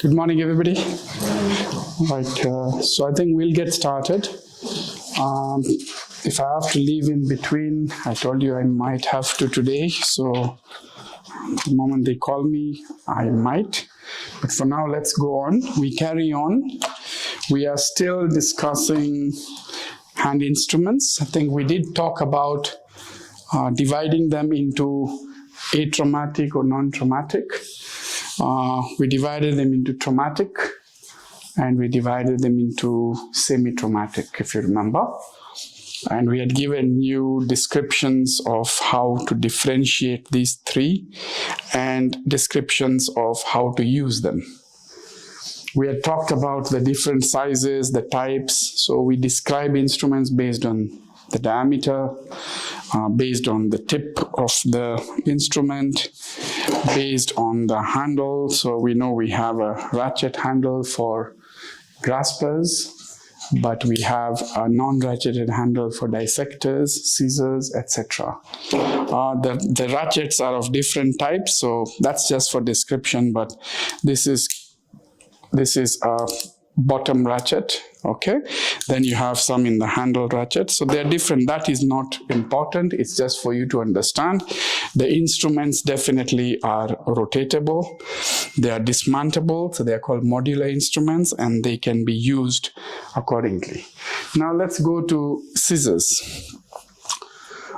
Good morning, everybody. Right, so I think we'll get started. If I have to leave in between, I told you I might have to today. So the moment they call me, I might. But for now, let's go on. We carry on. We are still discussing hand instruments. I think we did talk about dividing them into atraumatic or non-traumatic. We divided them into traumatic and we divided them into semi-traumatic, if you remember. And we had given you descriptions of how to differentiate these three and descriptions of how to use them. We had talked about the different sizes, the types. So we describe instruments based on the diameter, based on the tip of the instrument, based on the handle. So we know we have a ratchet handle for graspers, but we have a non-ratcheted handle for dissectors, scissors, etc. The ratchets are of different types, so that's just for description, but this is a bottom ratchet, okay? Then you have some in the handle ratchet. So they're different. That is not important. It's just for you to understand. The instruments definitely are rotatable. They are dismantleable. So they're called modular instruments and they can be used accordingly. Now let's go to scissors.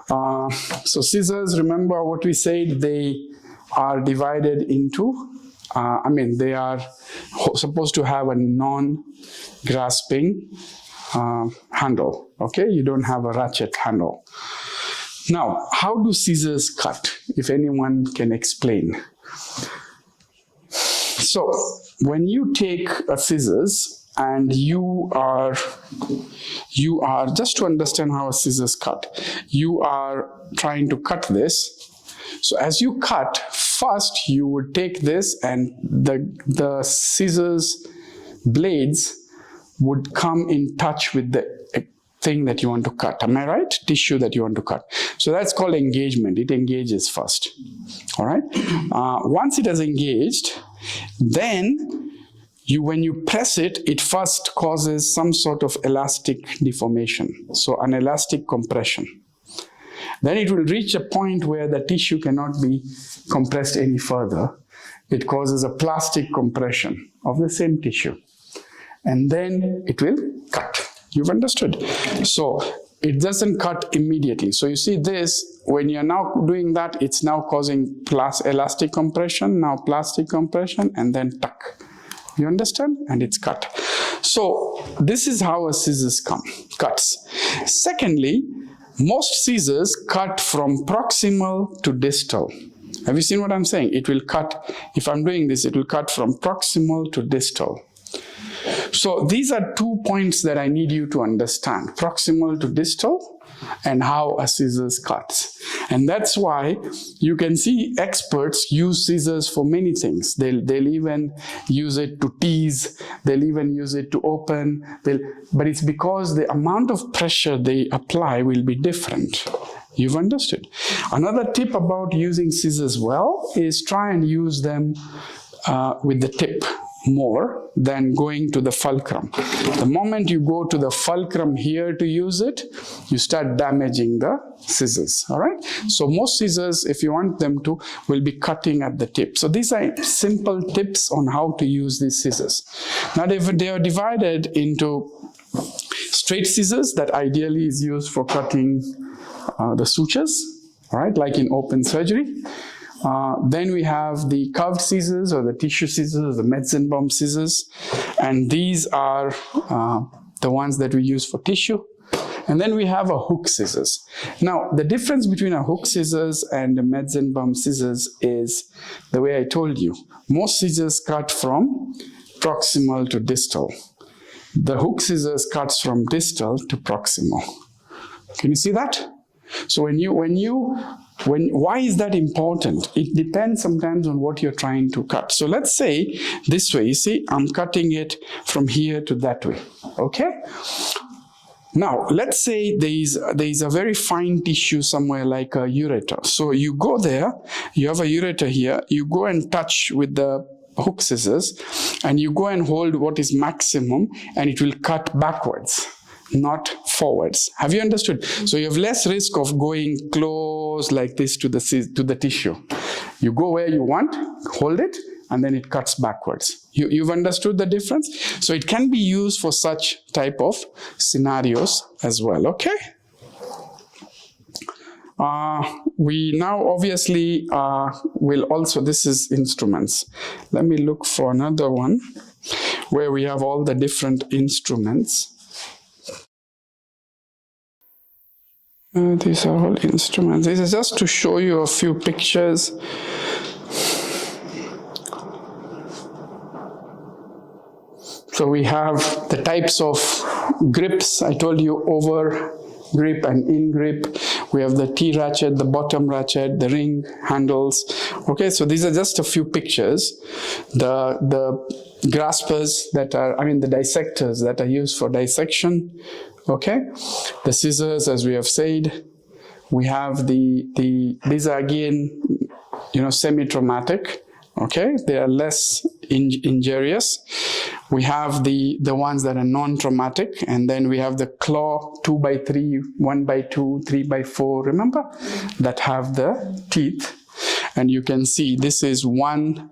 So scissors, remember what we said, they are divided into they are supposed to have a non-grasping handle, okay? You don't have a ratchet handle. Now, how do scissors cut, if anyone can explain? So, when you take a scissors and you are, just to understand how a scissors cut, you are trying to cut this. So as you cut, first you would take this and the scissors blades would come in touch with the thing that you want to cut. Am I right? Tissue that you want to cut. So that's called engagement. It engages first. All right. Once it has engaged, then when you press it, it first causes some sort of elastic deformation. So an elastic compression. Then it will reach a point where the tissue cannot be compressed any further. It causes a plastic compression of the same tissue. And then it will cut. You've understood? So it doesn't cut immediately. So you see this, when you're now doing that, it's now causing elastic compression, now plastic compression, and then tuck. You understand? And it's cut. So this is how a scissors cuts. Secondly, most scissors cut from proximal to distal. Have you seen what I'm saying? It will cut, if I'm doing this, it will cut from proximal to distal. So these are 2 points that I need you to understand. Proximal to distal and how a scissors cuts. And that's why you can see experts use scissors for many things. They'll even use it to tease, they'll even use it to open, but it's because the amount of pressure they apply will be different. You've understood. Another tip about using scissors well is try and use them with the tip more than going to the fulcrum. The moment you go to the fulcrum here to use it, you start damaging the scissors, all right? So most scissors, if you want them to, will be cutting at the tip. So these are simple tips on how to use these scissors. Now they are divided into straight scissors that ideally is used for cutting the sutures, all right, like in open surgery. Then we have the curved scissors or the tissue scissors, the Metzenbaum scissors, and these are the ones that we use for tissue. And then we have a hook scissors. Now, the difference between a hook scissors and a Metzenbaum scissors is the way I told you. Most scissors cut from proximal to distal. The hook scissors cuts from distal to proximal. Can you see that? So why is that important? It depends sometimes on what you're trying to cut. So let's say this way, you see, I'm cutting it from here to that way, okay? Now, let's say there is a very fine tissue somewhere like a ureter. So you go there, you have a ureter here, you go and touch with the hook scissors and you go and hold what is maximum, and it will cut backwards, not forwards. Have you understood? So you have less risk of going close like this to the tissue. You go where you want, hold it, and then it cuts backwards. You've understood the difference? So it can be used for such type of scenarios as well, okay? We now obviously will also, this is instruments. Let me look for another one where we have all the different instruments. These are all instruments. This is just to show you a few pictures. So we have the types of grips. I told you over grip and in grip. We have the T-ratchet, the bottom ratchet, the ring handles. Okay, so these are just a few pictures. The graspers that are, the dissectors that are used for dissection. Okay, the scissors, as we have said. We have these are again, semi-traumatic. Okay, they are less injurious. We have the ones that are non-traumatic, and then we have the claw 2x3, 1x2, 3x4, remember? That have the teeth. And you can see this is one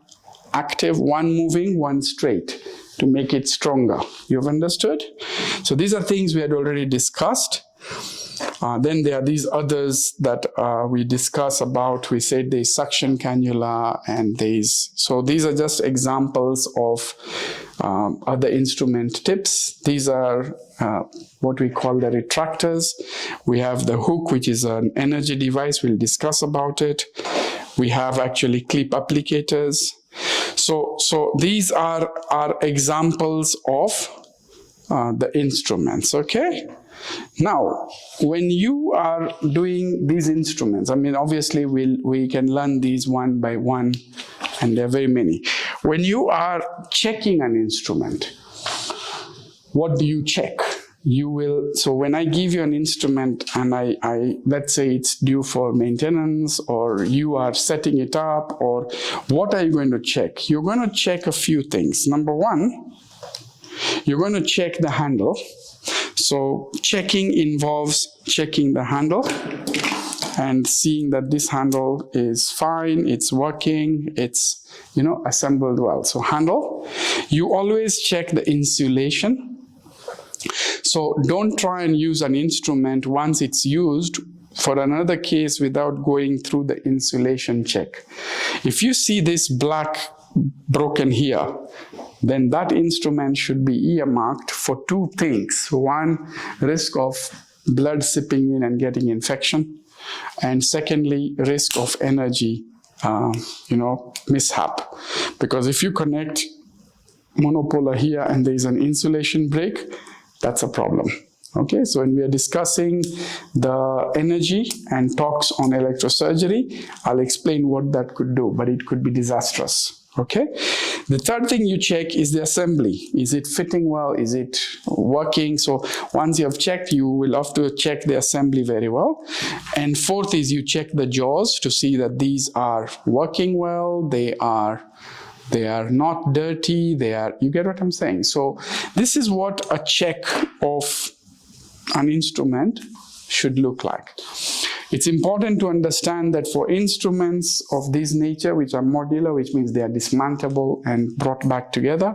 active, one moving, one straight to make it stronger. You've understood? So these are things we had already discussed. Then there are these others that we discuss about. We said there's suction cannula and so these are just examples of other instrument tips. These are what we call the retractors. We have the hook, which is an energy device. We'll discuss about it. We have actually clip applicators. So these are examples of the instruments, okay? Now, when you are doing these instruments, obviously we can learn these one by one, and there are very many. When you are checking an instrument, what do you check? So when I give you an instrument and let's say it's due for maintenance, or you are setting it up, or what are you going to check? You're going to check a few things. Number one, you're going to check the handle. So checking involves checking the handle and seeing that this handle is fine, it's working, it's, assembled well. So handle, you always check the insulation. So don't try and use an instrument once it's used for another case without going through the insulation check. If you see this black broken here, then that instrument should be earmarked for two things. One, risk of blood seeping in and getting infection. And secondly, risk of energy, mishap. Because if you connect monopolar here and there is an insulation break, that's a problem. Okay, so when we are discussing the energy and talks on electrosurgery, I'll explain what that could do, but it could be disastrous. Okay, the third thing you check is the assembly. Is it fitting well? Is it working? So once you have checked, you will have to check the assembly very well. And fourth is you check the jaws to see that these are working well. They are not dirty. You get what I'm saying? So this is what a check of an instrument should look like. It's important to understand that for instruments of this nature, which are modular, which means they are dismantleable and brought back together,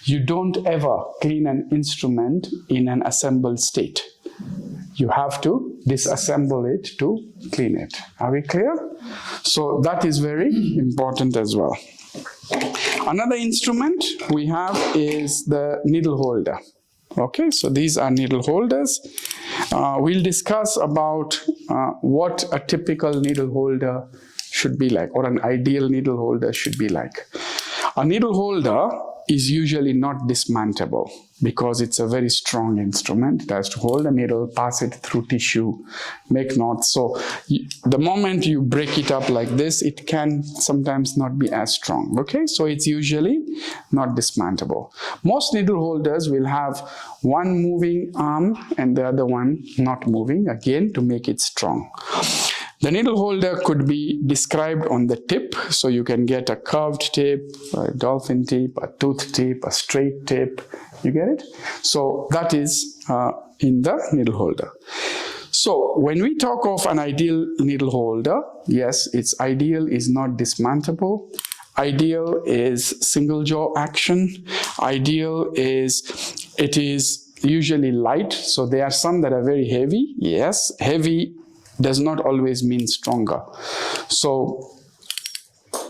you don't ever clean an instrument in an assembled state. You have to disassemble it to clean it. Are we clear? So that is very important as well. Another instrument we have is the needle holder. Okay, so these are needle holders. We'll discuss about what a typical needle holder should be like, or an ideal needle holder should be like. A needle holder is usually not dismantleable because it's a very strong instrument. It has to hold a needle, pass it through tissue, make knots. So the moment you break it up like this, it can sometimes not be as strong. Okay, so it's usually not dismantleable. Most needle holders will have one moving arm and the other one not moving, again to make it strong. The needle holder could be described on the tip, so you can get a curved tip, a dolphin tip, a tooth tip, a straight tip. You get it? So that is in the needle holder. So when we talk of an ideal needle holder, yes, its ideal is not dismantleable. Ideal is single jaw action. Ideal is, it is usually light. So there are some that are very heavy. Yes, heavy does not always mean stronger. So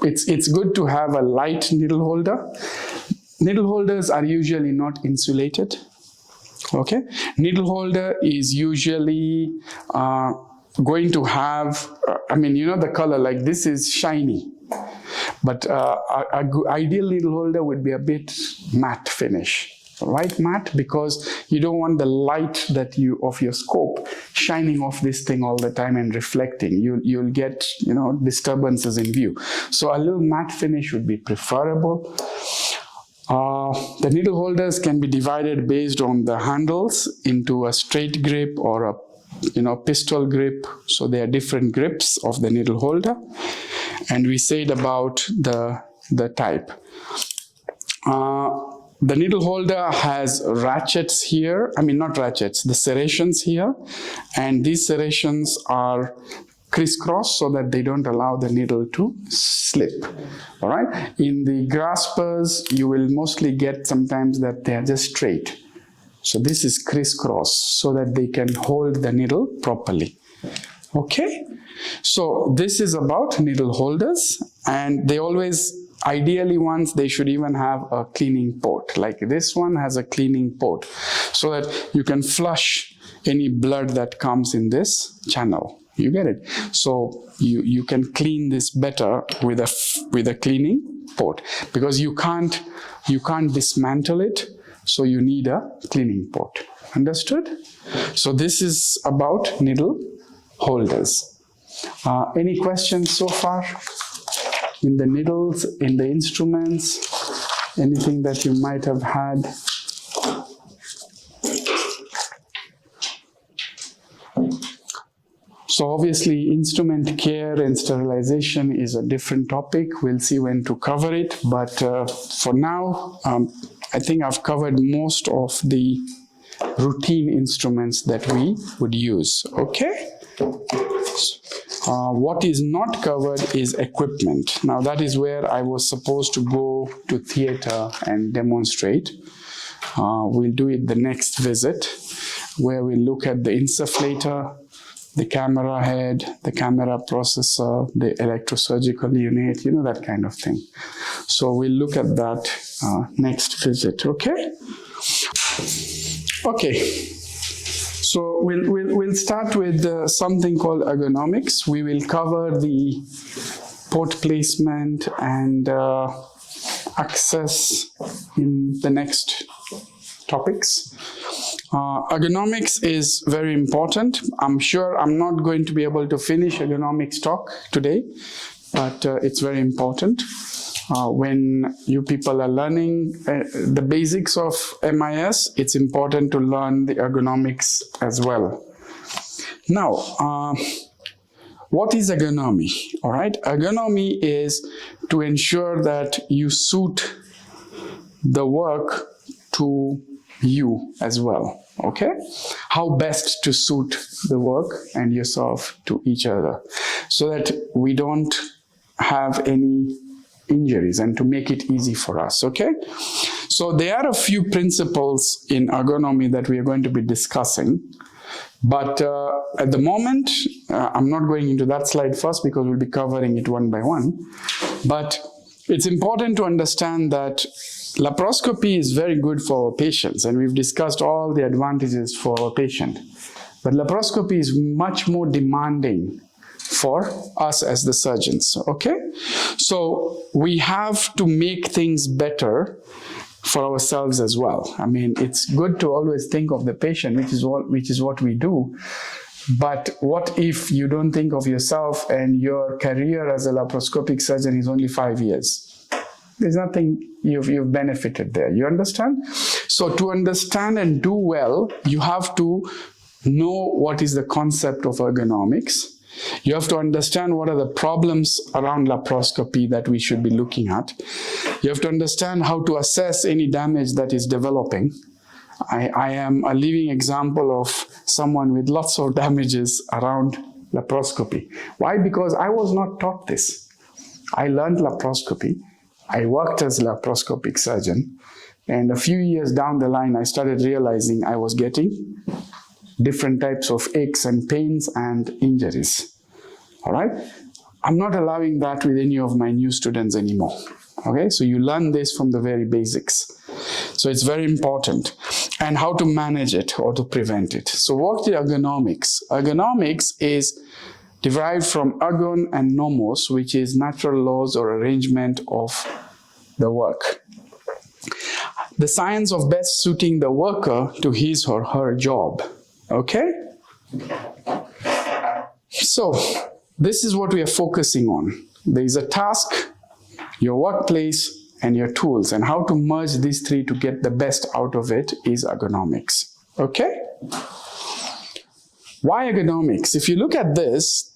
it's good to have a light needle holder. Needle holders are usually not insulated. Okay, needle holder is usually going to have, the color, like this is shiny, but a ideal needle holder would be a bit matte finish. Right, matte, because you don't want the light that of your scope shining off this thing all the time and reflecting. You'll get disturbances in view. So a little matte finish would be preferable. The needle holders can be divided based on the handles into a straight grip or a pistol grip. So there are different grips of the needle holder. And we said about the type. The needle holder has ratchets here. Not ratchets, the serrations here. And these serrations are crisscross so that they don't allow the needle to slip. All right. In the graspers, you will mostly get sometimes that they are just straight. So this is crisscross so that they can hold the needle properly. Okay. So this is about needle holders, and they always, ideally ones, they should even have a cleaning port. Like this one has a cleaning port so that you can flush any blood that comes in this channel. You get it? So you can clean this better with a cleaning port, because you can't dismantle it, so you need a cleaning port. Understood? So this is about needle holders. Any questions so far? In the needles, in the instruments, anything that you might have had? So obviously instrument care and sterilization is a different topic. We'll see when to cover it, but for now, I think I've covered most of the routine instruments that we would use, okay? What is not covered is equipment. Now that is where I was supposed to go to theater and demonstrate. We'll do it the next visit, where we look at the insufflator, the camera head, the camera processor, the electrosurgical unit, that kind of thing. So we'll look at that next visit, okay? Okay. So we'll start with something called ergonomics. We will cover the port placement and access in the next topics. Ergonomics is very important. I'm sure I'm not going to be able to finish ergonomics talk today, but it's very important. When you people are learning the basics of MIS, it's important to learn the ergonomics as well. Now, what is ergonomy? All right, ergonomy is to ensure that you suit the work to you as well, okay? How best to suit the work and yourself to each other so that we don't have any injuries and to make it easy for us, okay? So there are a few principles in ergonomy that we are going to be discussing, but at the moment, I'm not going into that slide first because we'll be covering it one by one, but it's important to understand that laparoscopy is very good for our patients, and we've discussed all the advantages for our patient, but laparoscopy is much more demanding for us as the surgeons, okay? So we have to make things better for ourselves as well. It's good to always think of the patient, which is what we do. But what if you don't think of yourself and your career as a laparoscopic surgeon is only 5 years? There's nothing you've benefited there. You understand? So to understand and do well, you have to know what is the concept of ergonomics. You have to understand what are the problems around laparoscopy that we should be looking at. You have to understand how to assess any damage that is developing. I am a living example of someone with lots of damages around laparoscopy. Why? Because I was not taught this. I learned laparoscopy. I worked as a laparoscopic surgeon. And a few years down the line, I started realizing I was getting different types of aches and pains and injuries. All right? I'm not allowing that with any of my new students anymore. Okay? So you learn this from the very basics. So it's very important. And how to manage it or to prevent it. So what is ergonomics? Ergonomics is derived from ergon and nomos, which is natural laws or arrangement of the work. The science of best suiting the worker to his or her job. Okay? So this is what we are focusing on. There is a task, your workplace, and your tools, and how to merge these three to get the best out of it is ergonomics. Okay? Why ergonomics? If you look at this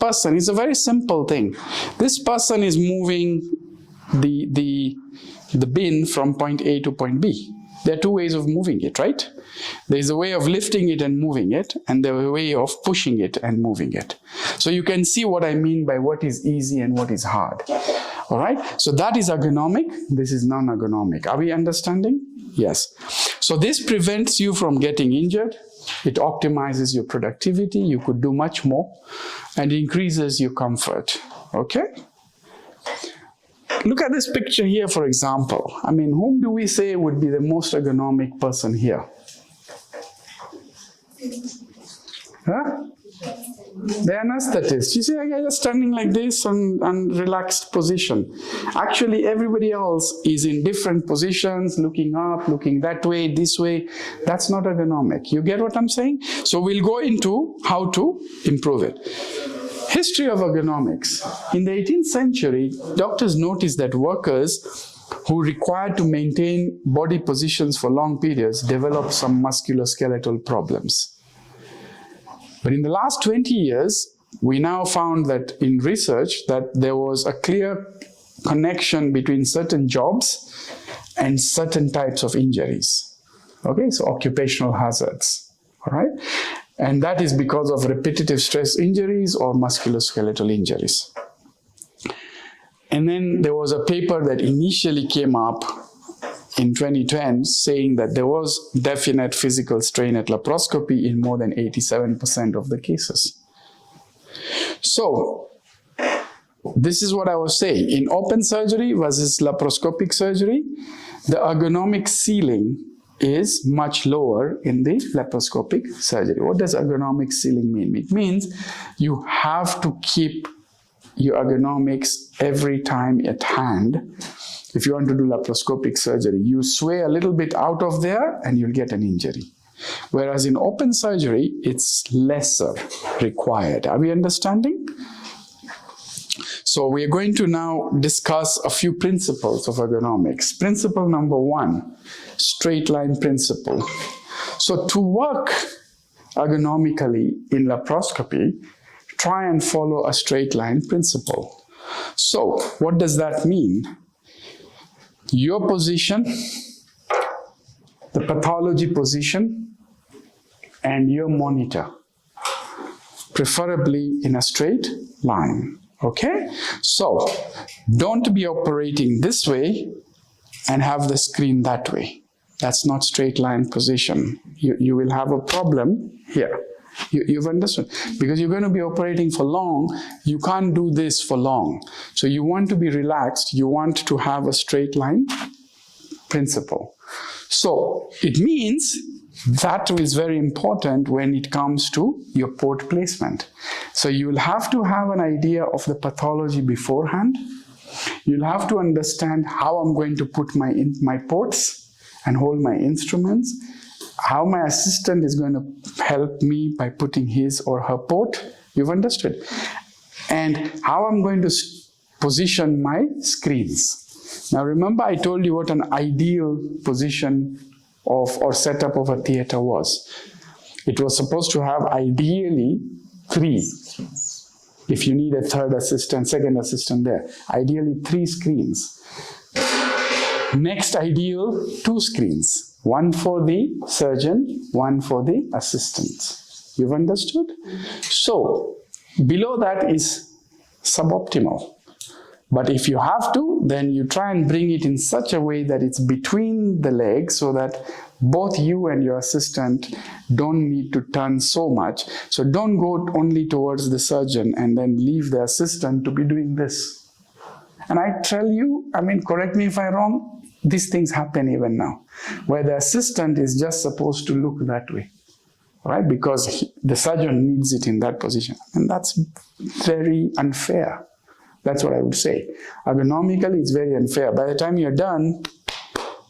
person is a very simple thing. This person is moving the bin from point A to point B. There are two ways of moving it, right? There's a way of lifting it and moving it, and there's a way of pushing it and moving it. So you can see what I mean by what is easy and what is hard. All right? So that is ergonomic. This is non-ergonomic. Are we understanding? Yes. So this prevents you from getting injured. It optimizes your productivity. You could do much more, and increases your comfort. Okay? Look at this picture here, for example. I mean, whom do we say would be the most ergonomic person here? Huh? The anesthetist. You see, I just standing like this and relaxed position. Actually, everybody else is in different positions, looking up, looking that way, this way. That's not ergonomic. You get what I'm saying? So we'll go into how to improve it. History of ergonomics. In the 18th century, doctors noticed that workers who required to maintain body positions for long periods developed some musculoskeletal problems. But in the last 20 years, we now found that in research that there was a clear connection between certain jobs and certain types of injuries. Okay, so occupational hazards, all right? And that is because of repetitive stress injuries or musculoskeletal injuries. And then there was a paper that initially came up in 2010 saying that there was definite physical strain at laparoscopy in more than 87% of the cases. So this is what I was saying. In open surgery versus laparoscopic surgery, the ergonomic ceiling is much lower in the laparoscopic surgery. What does ergonomic ceiling mean? It means you have to keep your ergonomics every time at hand. If you want to do laparoscopic surgery, you sway a little bit out of there and you'll get an injury. Whereas in open surgery, it's lesser required. Are we understanding? So we are going to now discuss a few principles of ergonomics. Principle number 1, straight line principle. So to work ergonomically in laparoscopy, try and follow a straight line principle. So what does that mean? Your position, the pathology position, and your monitor, preferably in a straight line. Okay? So don't be operating this way and have the screen that way. That's not straight line position. You will have a problem here. You've understood? Because you're going to be operating for long, you can't do this for long. So you want to be relaxed, you want to have a straight line principle. So it means that is very important when it comes to your port placement. So you'll have to have an idea of the pathology beforehand. You'll have to understand how I'm going to put my ports and hold my instruments, how my assistant is going to help me by putting his or her port. You've understood. And how I'm going to position my screens. Now remember, I told you what an ideal position of or setup of a theater was. It was supposed to have ideally 3 If you need a third assistant, second assistant there. Ideally 3 screens. Next ideal, 2 screens. One for the surgeon, one for the assistant. You've understood? So, below that is suboptimal. But if you have to, then you try and bring it in such a way that it's between the legs so that both you and your assistant don't need to turn so much. So don't go only towards the surgeon and then leave the assistant to be doing this. And I tell you, I mean, correct me if I'm wrong, these things happen even now, where the assistant is just supposed to look that way, right? Because the surgeon needs it in that position. And that's very unfair. That's what I would say. Ergonomically, it's very unfair. By the time you're done,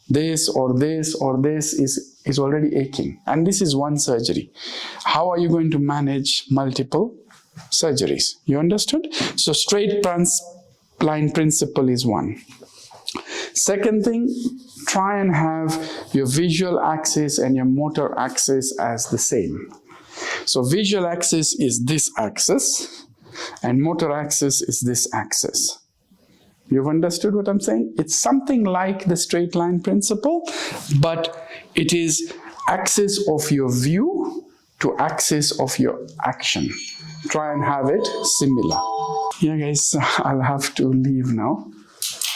this or this or this is already aching. And this is one surgery. How are you going to manage multiple surgeries? You understood? So straight line principle is one. Second thing, try and have your visual axis and your motor axis as the same. So visual axis is this axis, and motor axis is this axis. You've understood what I'm saying? It's something like the straight line principle, but it is axis of your view to axis of your action. Try and have it similar. Yeah, guys, I'll have to leave now.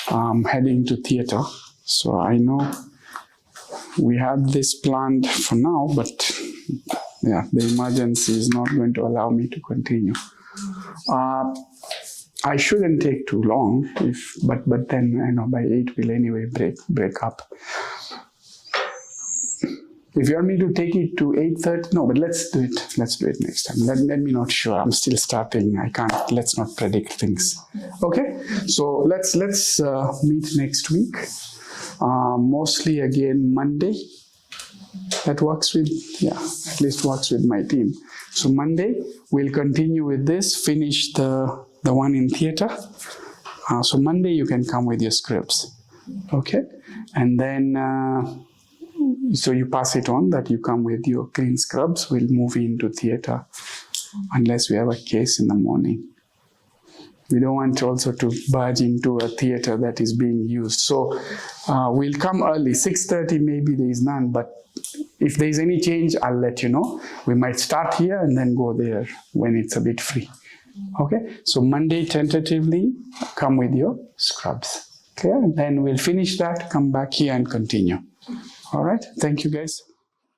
I'm heading to theater. So I know we had this planned for now, but yeah, the emergency is not going to allow me to continue. I shouldn't take too long, but then I know by 8 we'll anyway break up. If you want me to take it to 8:30, no, but let's do it. Let's do it next time. Let me not sure. I'm still starting. I can't. Let's not predict things. Okay. So let's meet next week. Mostly again Monday. That works with, yeah, at least works with my team. So Monday we'll continue with this. Finish the one in theater. So Monday you can come with your scripts. Okay. And then. So you pass it on that you come with your clean scrubs. We'll move into theater unless we have a case in the morning. We don't want also to barge into a theater that is being used. So we'll come early, 6:30 maybe there is none, but if there is any change, I'll let you know. We might start here and then go there when it's a bit free. Okay, so Monday tentatively come with your scrubs. Okay, and then we'll finish that, come back here and continue. All right, thank you guys.